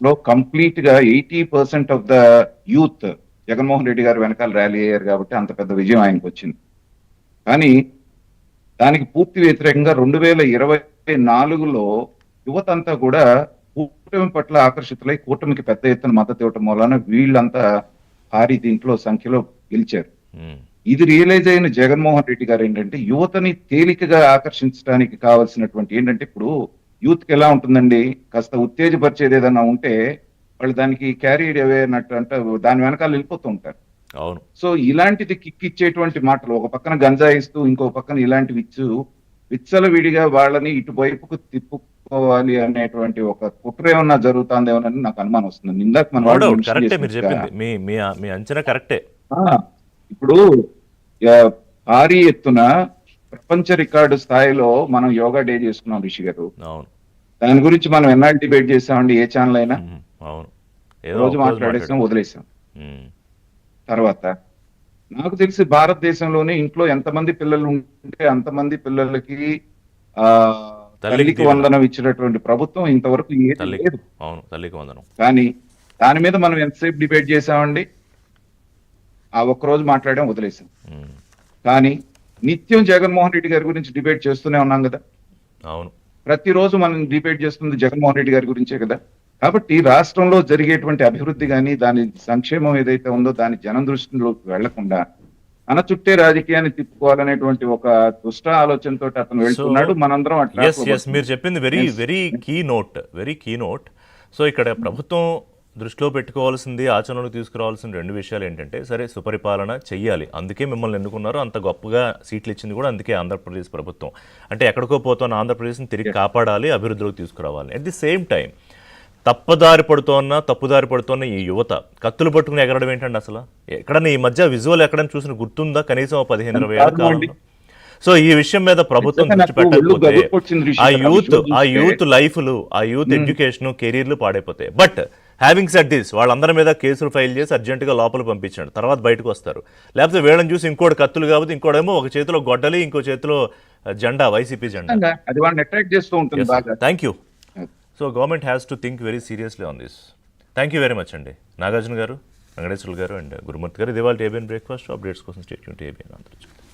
లో కంప్లీట్ గా 80% of the youth Jaganmohan Reddy గారు వెనకాల ర్యాలీ అయ్యారు కాబట్టి అంత పెద్ద విజయం ఆయనకు వచ్చింది. కానీ దానికి పూర్తి వ్యతిరేకంగా 2024లో యువత అంతా కూడా కూటమి పట్ల ఆకర్షితులై కూటమికి పెద్ద ఎత్తున మద్దతు ఇవ్వటం వలన వీళ్ళంతా భారీ దీంట్లో సంఖ్యలో గెలిచారు. ఇది రియలైజ్ అయిన జగన్మోహన్ రెడ్డి గారు ఏంటంటే యువతని తేలికగా ఆకర్షించడానికి కావాల్సినటువంటి ఏంటంటే ఇప్పుడు యూత్ కి ఎలా ఉంటుందండి, కాస్త ఉత్తేజపరిచేది ఏదైనా ఉంటే వాళ్ళు దానికి క్యారీడ్ అవే అన్నట్టు అంటే దాని వెనకాల వెళ్ళిపోతూ ఉంటారు. అవును. సో ఇలాంటిది కిక్ ఇచ్చేటువంటి మాటలు ఒక పక్కన గంజా ఇస్తూ ఇంకో పక్కన ఇలాంటివి ఇచ్చు విచ్చలవిడిగా వాళ్ళని ఇటువైపుకు తిప్పుకోవాలి అనేటువంటి ఒక కుట్ర ఏమన్నా జరుగుతుందేమోనని నాకు అనుమానం వస్తుంది. ఇందాక మన వాళ్ళు mention కరెక్టే మీరు చేసినట్టుగా, చెప్పింది, మీ మీ మీ అంచనా కరెక్టే. ఆ, ఇప్పుడు ఆ, భారీ ఎత్తున ప్రపంచ రికార్డు స్థాయిలో మనం యోగా డే చేసుకున్నాం రిషి గారు. అవును. దాని గురించి మనం ఎన్నాళ్ళు డిబేట్ చేసామండి, ఏ ఛానల్ అయినా అవును. రోజు మాట్లాడేసాం, వదిలేసాం. తర్వాత నాకు తెలిసి భారతదేశంలోనే ఇంట్లో ఎంతమంది పిల్లలు ఉంటే అంతమంది పిల్లలకి ఆ తల్లికి వందనం ఇచ్చినటువంటి ప్రభుత్వం ఇంతవరకు ఏది లేదు. అవును, తల్లికి వందనం. కానీ దాని మీద మనం ఎంతసేపు డిబేట్ చేసామండి, ఆ ఒక్కరోజు మాట్లాడాం, వదిలేసాం. కానీ నిత్యం జగన్మోహన్ రెడ్డి గారి గురించి డిబేట్ చేస్తూనే ఉన్నాం కదా. అవును, ప్రతిరోజు మనం డిబేట్ చేస్తుంది జగన్మోహన్ రెడ్డి గారి గురించే కదా. కాబట్టి రాష్ట్రంలో జరిగేటువంటి అభివృద్ధి కానీ దాని సంక్షేమం ఏదైతే ఉందో దాని జనం దృష్టిలోకి వెళ్లకుండా తన చుట్టే రాజకీయాన్ని తిప్పుకోవాలనేటువంటి ఒక దుష్ట ఆలోచనతో అతను వెళ్తున్నాడు. మనందరం అట్లా. మీరు చెప్పింది వెరీ కీ నోట్. సో ఇక్కడ ప్రభుత్వం దృష్టిలో పెట్టుకోవాల్సింది, ఆచరణలో తీసుకురావాల్సిన రెండు విషయాలు ఏంటంటే, సరే సుపరిపాలన చెయ్యాలి, అందుకే మిమ్మల్ని ఎన్నుకున్నారు, అంత గొప్పగా సీట్లు ఇచ్చింది కూడా అందుకే ఆంధ్రప్రదేశ్ ప్రభుత్వం. అంటే ఎక్కడికో పోతున్న ఆంధ్రప్రదేశ్ని తిరిగి కాపాడాలి, అభివృద్ధిలోకి తీసుకురావాలి. అట్ ది సేమ్ టైం తప్పుదారి పడుతోన్న ఈ యువత కత్తులు పట్టుకుని ఎగరడం ఏంటండి అసలు? ఎక్కడన్నా ఈ మధ్య విజువల్ ఎక్కడైనా చూసిన గుర్తుందా కనీసం 15-20 ఏళ్ళ కాలంలో? సో ఈ విషయం మీద ప్రభుత్వం దృష్టి పెట్టకపోతే ఆ యూత్ లైఫ్లు, ఆ యూత్ ఎడ్యుకేషన్, కెరీర్లు పాడైపోతాయి. బట్ హ్యావింగ్ సెడ్ దిస్, వాళ్ళందరి మీద కేసులు ఫైల్ చేసి అర్జెంటుగా లోపల పంపించాడు, తర్వాత బయటకు వస్తారు. లేకపోతే వీళ్ళని చూసి ఇంకోటి కత్తులు కాబట్టి ఇంకోటేమో ఒక చేతిలో గొడ్డలి, ఇంకో చేతిలో జెండా, వైసీపీ జెండా. Thank you. So government has to think very seriously on this. Thank you very much అండి నాగార్జున గారు, వెంకటేశ్వర్లు గారు అండ్ గురుమూర్తి గారు. ఇది వాళ్ళ ఏబిఎన్ బ్రేక్ఫాస్ట్. అప్డేట్స్ కోసం stay tune to ABN Andhra Jyothi.